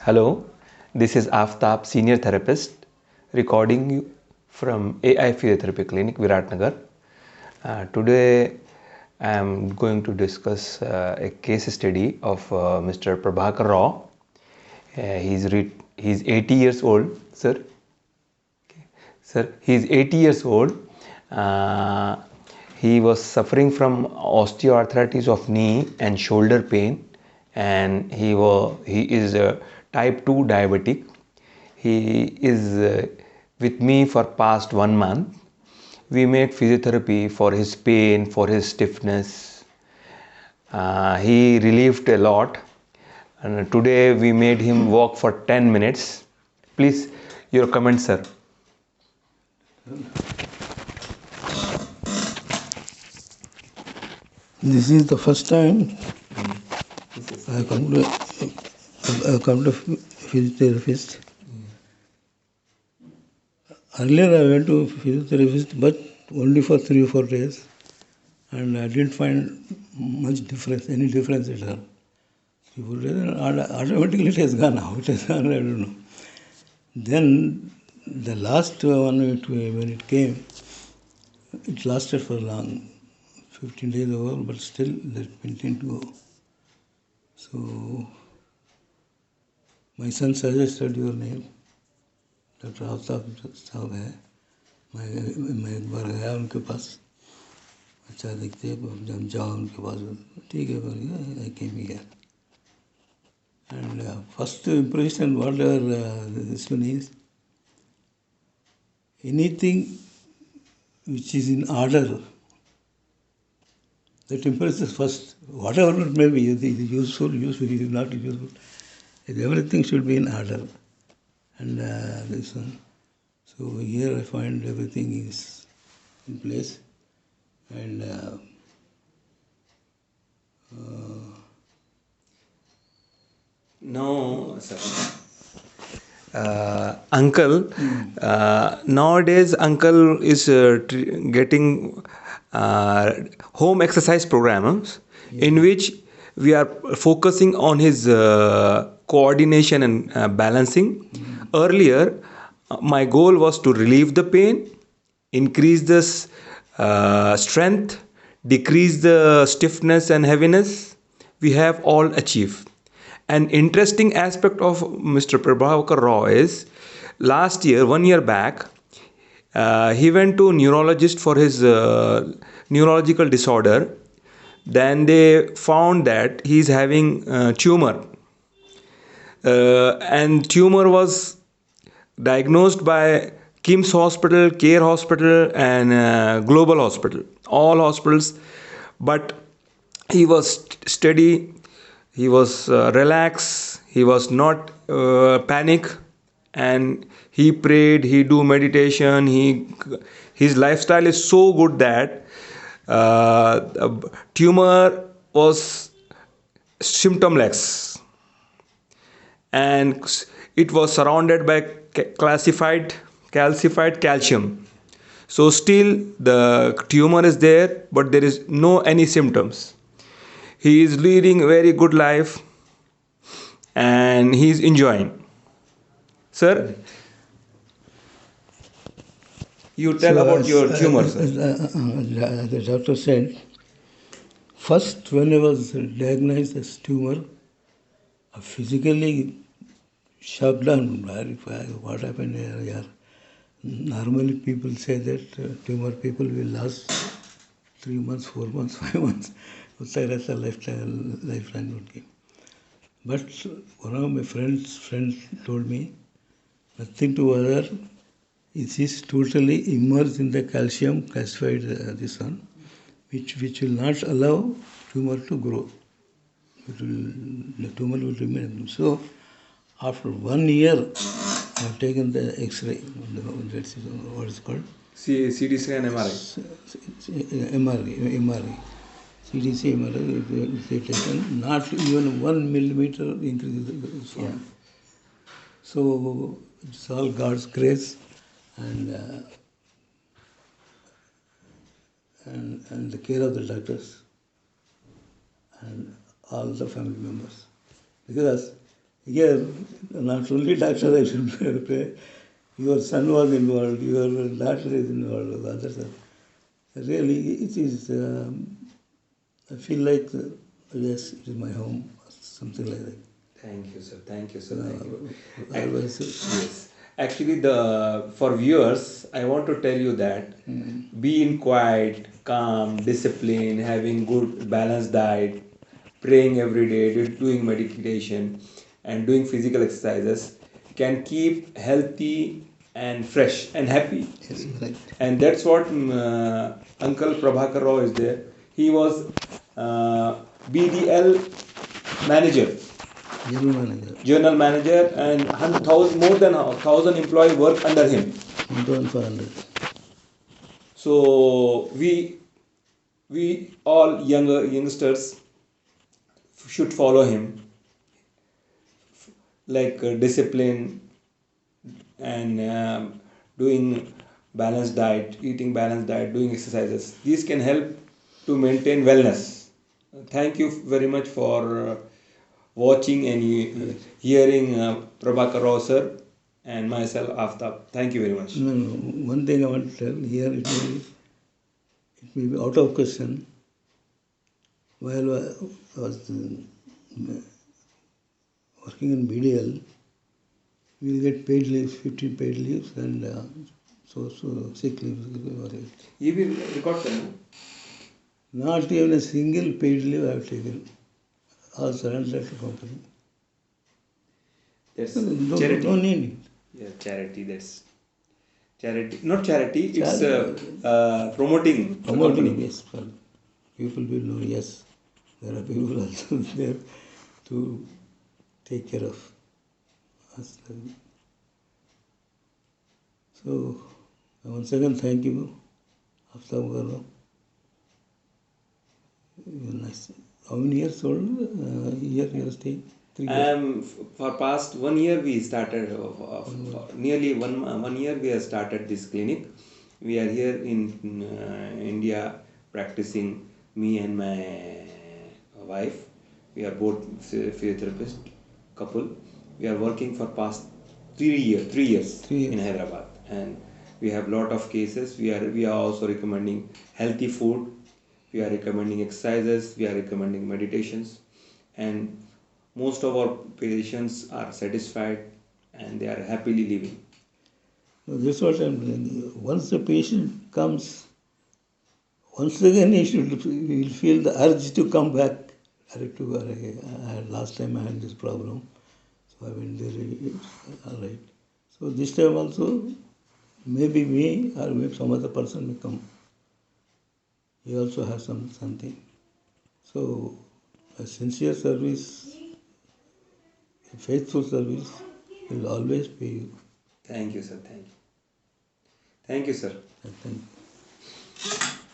Hello, this is Aftab, Senior Therapist, recording you from AI Physiotherapy Clinic, Viratnagar. Today I am going to discuss a case study of Mr. Prabhakar Rao. He's 80 years old, sir. Okay. Sir, he's 80 years old. Uh, he was suffering from osteoarthritis of knee and shoulder pain, and he is a type 2 diabetic. He is with me for past 1 month. We made physiotherapy for his pain, for his stiffness. He relieved a lot, and today we made him walk for 10 minutes. Please, your comment, sir. This is the first time I come to physiotherapist. Earlier I went to physiotherapist, but only for 3 or 4 days, and I didn't find much difference, any difference at all. 3 4 days, and automatically it has gone. How it has gone, I don't know. Then the last one, when it came, it lasted for long, 15 days over, but still that continued to go. So my son suggested your name, doctor Aftab साहब है. मैं एक बार गया उनके पास, अच्छा दिखते हम जाओ उनके पास. ठीक है, I came here. And first impression, whatever this one is, anything which is in order, that impresses first. Whatever it may be, useful, not useful, everything should be in order. And this one. So here I find everything is in place. And No, sir. Uncle, nowadays Uncle is getting home exercise programs in which we are focusing on his coordination and balancing. Earlier, my goal was to relieve the pain, increase the strength, decrease the stiffness and heaviness. We have all achieved. An interesting aspect of Mr. Prabhakar Rao is last year, 1 year back, he went to neurologist for his neurological disorder. Then they found that he's having tumor, and tumor was diagnosed by KIMS Hospital, Care Hospital, and Global Hospital, all hospitals. But he was steady, he was relaxed, he was not panic, and he prayed, he do meditation. His lifestyle is so good that tumor was symptomless, and it was surrounded by classified calcified calcium. So still the tumor is there, but there is no any symptoms. He is leading a very good life, and he is enjoying. Sir, you tell about your tumor, sir. The doctor said, first when I was diagnosed as tumor, I physically shocked down. What happened here? Normally people say that tumor people will last 3 months, 4 months, 5 months. उसका रहता lifeline उनकी. But one of my friends told me, nothing to other. It is totally immersed in the calcium calcified this one, which will not allow tumor to grow. The tumor will remain. So after 1 year, I have taken the X-ray. That's what is called. CT scan, MRI. MRI. CDC MRI, they taken not even 1 millimeter increase is found. Yeah. So it's all God's grace and the care of the doctors and all the family members. Because Here, not only doctor I should pray, your son was involved, your daughter is involved, others are. Really, it is, I feel like, yes, it is my home, something like that. Thank you, sir. Thank you, sir. Thank you. Otherwise, Yes. Actually, the for viewers, I want to tell you that being quiet, calm, discipline, having good balanced diet, praying every day, doing meditation, and doing physical exercises can keep healthy and fresh and happy. yes, right. And that's what Uncle Prabhakar Rao is there. He was BDL manager, General manager, general manager, and more than 1,000 employees work under him. 1,400. So we all youngsters should follow him, like discipline and doing balanced diet, eating balanced diet, doing exercises. These can help to maintain wellness. Thank you very much for watching and hearing Prabhakar Rao sir and myself Aftab. Thank you very much. No, no, one thing I want to tell here, it may be out of question. While I was working in BDL, we will get paid leaves, 15 paid leaves, and so sick leaves. You will record them. Not even a single paid leave I have taken. All surrendered to company. That's No, charity. no need. Yeah, charity. That's charity. Not charity. It's Charity. promoting the Promoting, company. yes. People will know, yes, there are people also there to take care of us. So, once again, thank you, Aftab Garu. Nice. How many years old? Here you are staying? 3 years. For past 1 year we started nearly one year we have started this clinic. We are here in India practicing, me and my wife. We are both physiotherapist couple. We are working for past 3 years 3 years. in Hyderabad, and we have lot of cases. We are also recommending healthy food. We are recommending exercises. We are recommending meditations, and most of our patients are satisfied and they are happily living. So this is what I'm doing. Once the patient comes, once again he will feel the urge to come back. Last time I had this problem, so I went there. It's all right. So this time also, maybe me or maybe some other person may come. He also has something. So a sincere service, a faithful service will always pay you. Thank you, sir. Thank you. Thank you, sir. I think.